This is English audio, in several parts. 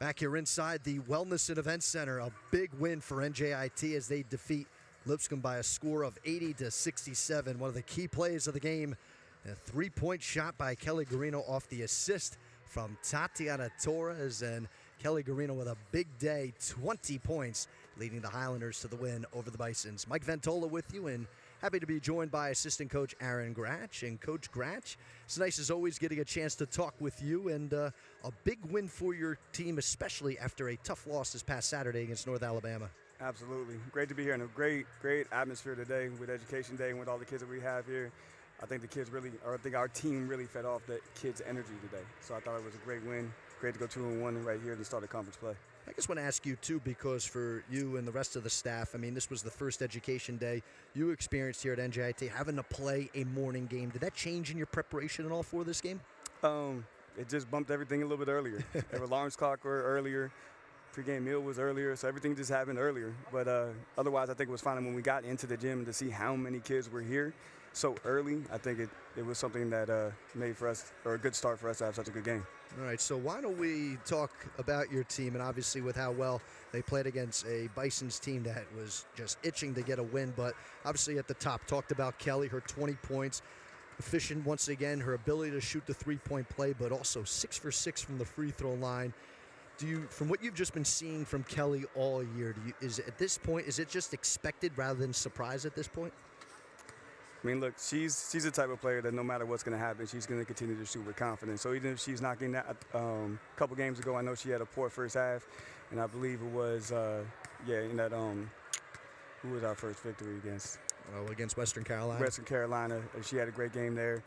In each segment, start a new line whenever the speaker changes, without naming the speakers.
Back here inside the Wellness and Events Center, a big win for NJIT as they defeat Lipscomb by a score of 80-67. One of the key plays of the game, a three-point shot by Kelly Garino off the assist from Tatiana Torres, and Kelly Garino with a big day, 20 points, leading the Highlanders to the win over the Bisons. Mike Ventola with you, and happy to be joined by assistant coach Aaron Gratch. And Coach Gratch, it's nice as always getting a chance to talk with you, and a big win for your team, especially after a tough loss this past Saturday against North Alabama.
Absolutely. Great to be here in a great atmosphere today with Education Day and with all the kids that we have here. I think the kids really, or I think our team really fed off the kids' energy today. So I thought it was a great win. Great to go 2-1 right here to start the conference play.
I just want to ask you, too, because for you and the rest of the staff, I mean, this was the first Education Day you experienced here at NJIT, having to play a morning game. Did that change in your preparation at all for this game?
It just bumped everything a little bit earlier. Our alarms clock were earlier. Pre-game meal was earlier, so everything just happened earlier. But otherwise, I think it was fun when we got into the gym to see how many kids were here so early. I think it was something that made for us, or a good start for us to have such a good game.
All right, so why don't we talk about your team, and obviously with how well they played against a Bison's team that was just itching to get a win. But obviously at the top, talked about Kelly, her 20 points, efficient once again, her ability to shoot the three-point play, but also 6 for 6 from the free throw line. From what you've just been seeing from Kelly all year, at this point, is it just expected rather than surprise at this point?
I mean, look, she's the type of player that no matter what's going to happen, she's going to continue to shoot with confidence. So even if she's knocking that, a couple games ago, I know she had a poor first half, and I believe it was, in that, who was our first victory against?
Oh, against Western Carolina.
Western Carolina. She had a great game there.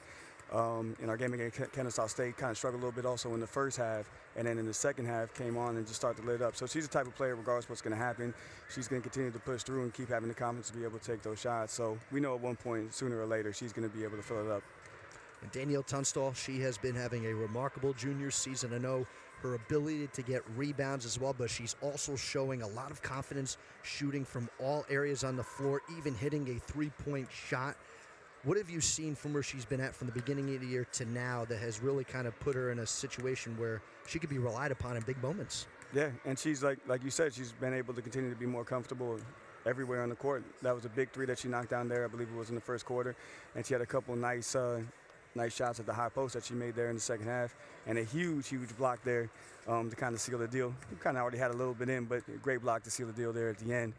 In our game against Kennesaw State, kind of struggled a little bit also in the first half, and then in the second half came on and just started to lit up. So she's the type of player, regardless of what's going to happen, she's going to continue to push through and keep having the confidence to be able to take those shots. So we know at one point, sooner or later, she's going to be able to fill it up.
And Danielle Tunstall, she has been having a remarkable junior season. I know her ability to get rebounds as well, but she's also showing a lot of confidence shooting from all areas on the floor, even hitting a three-point shot. What have you seen from where she's been at from the beginning of the year to now that has really kind of put her in a situation where she could be relied upon in big moments?
Yeah, and she's like you said, she's been able to continue to be more comfortable everywhere on the court. That was a big three that she knocked down there. I believe it was in the first quarter, and she had a couple nice shots at the high post that she made there in the second half, and a huge block there to kind of seal the deal. We kind of already had a little bit in, but a great block to seal the deal there at the end.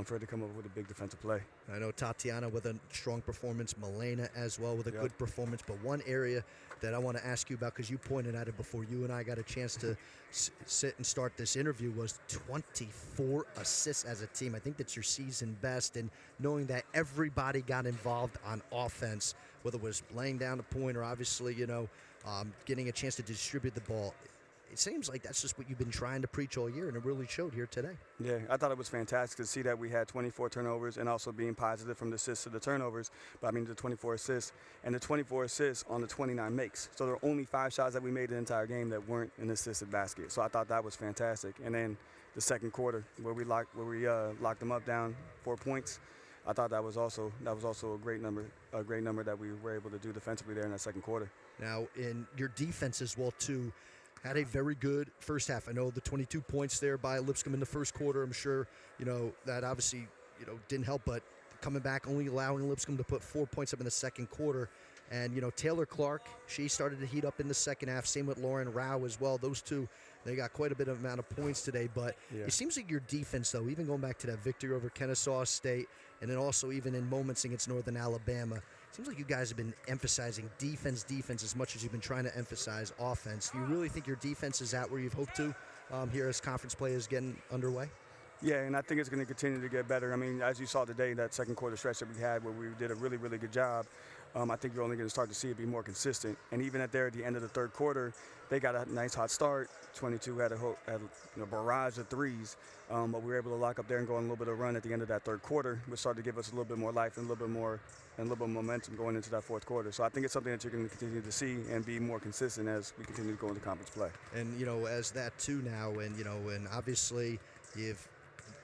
For her to come up with a big defensive play.
I know Tatiana with a strong performance, Milena as well with a good performance, but one area that I want to ask you about, because you pointed at it before you and I got a chance to sit and start this interview, was 24 assists as a team. I think that's your season best, and knowing that everybody got involved on offense, whether it was laying down the point or obviously, getting a chance to distribute the ball. It seems like that's just what you've been trying to preach all year, and it really showed here today.
Yeah, I thought it was fantastic to see that we had 24 turnovers and also being positive from the assists to the turnovers. But I mean, the 24 assists and the 24 assists on the 29 makes. So there were only 5 shots that we made the entire game that weren't an assisted basket. So I thought that was fantastic. And then the second quarter where we locked them up down 4 points. I thought that was also a great number that we were able to do defensively there in that second quarter.
Now, in your defense as well too, had a very good first half. I know the 22 points there by Lipscomb in the first quarter. I'm sure, that obviously, didn't help, but coming back, only allowing Lipscomb to put 4 points up in the second quarter. And, Taylor Clark, she started to heat up in the second half. Same with Lauren Rao as well. Those two, they got quite a bit of amount of points today. But It seems like your defense, though, even going back to that victory over Kennesaw State, and then also even in moments against Northern Alabama, it seems like you guys have been emphasizing defense as much as you've been trying to emphasize offense. Do you really think your defense is at where you've hoped to here as conference play is getting underway?
Yeah, and I think it's going to continue to get better. I mean, as you saw today, that second quarter stretch that we had where we did a really, really good job, I think you're only going to start to see it be more consistent. And even at the end of the third quarter, they got a nice hot start. 22 had a barrage of threes, but we were able to lock up there and go on a little bit of run at the end of that third quarter, which started to give us a little bit more life and a little bit more momentum going into that fourth quarter. So I think it's something that you're going to continue to see and be more consistent as we continue to go into conference play.
And as that too now, and obviously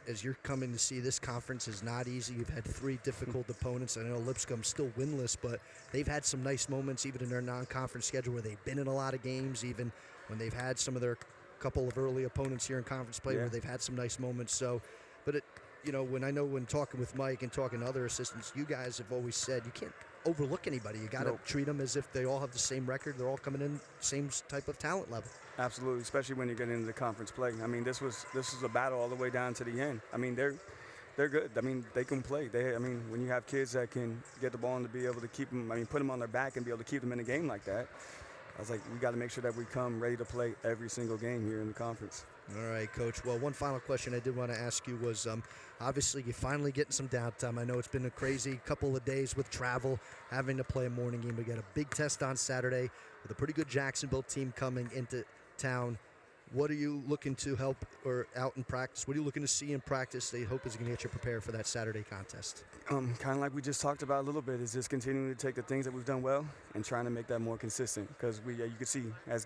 as you're coming to see, this conference is not easy. You've had 3 difficult opponents. I know Lipscomb's still winless, but they've had some nice moments even in their non-conference schedule where they've been in a lot of games, even when they've had some of their couple of early opponents here in conference play where they've had some nice moments. So, but when talking with Mike and talking to other assistants, you guys have always said you can't overlook anybody. You got to treat them as if they all have the same record. They're all coming in same type of talent level.
Absolutely, especially when you get into the conference play. I mean, this was a battle all the way down to the end. I mean, they're good. I mean, they can play. When you have kids that can get the ball and to be able to keep them, put them on their back and be able to keep them in a game like that, I was like, we got to make sure that we come ready to play every single game here in the conference.
All right, Coach. Well, one final question I did want to ask you was, obviously you're finally getting some downtime. I know it's been a crazy couple of days with travel, having to play a morning game. We got a big test on Saturday with a pretty good Jacksonville team coming into town. What are you looking to help or out in practice? What are you looking to see in practice that you hope is going to get you prepared for that Saturday contest?
Kind of like we just talked about a little bit, is just continuing to take the things that we've done well and trying to make that more consistent. Because you can see as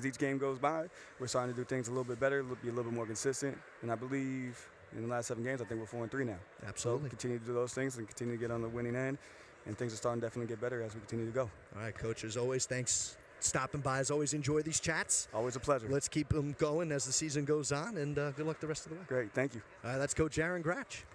each game goes by, we're starting to do things a little bit better, be a little bit more consistent. And I believe in the last 7 games, I think we're 4-3 now.
Absolutely.
So continue to do those things and continue to get on the winning end. And things are starting to definitely get better as we continue to go.
All right, Coach, as always, thanks stopping by. As always, enjoy these chats.
Always a pleasure.
Let's keep them going as the season goes on, and good luck the rest of the way.
Great, thank you.
That's Coach Aaron Gratch.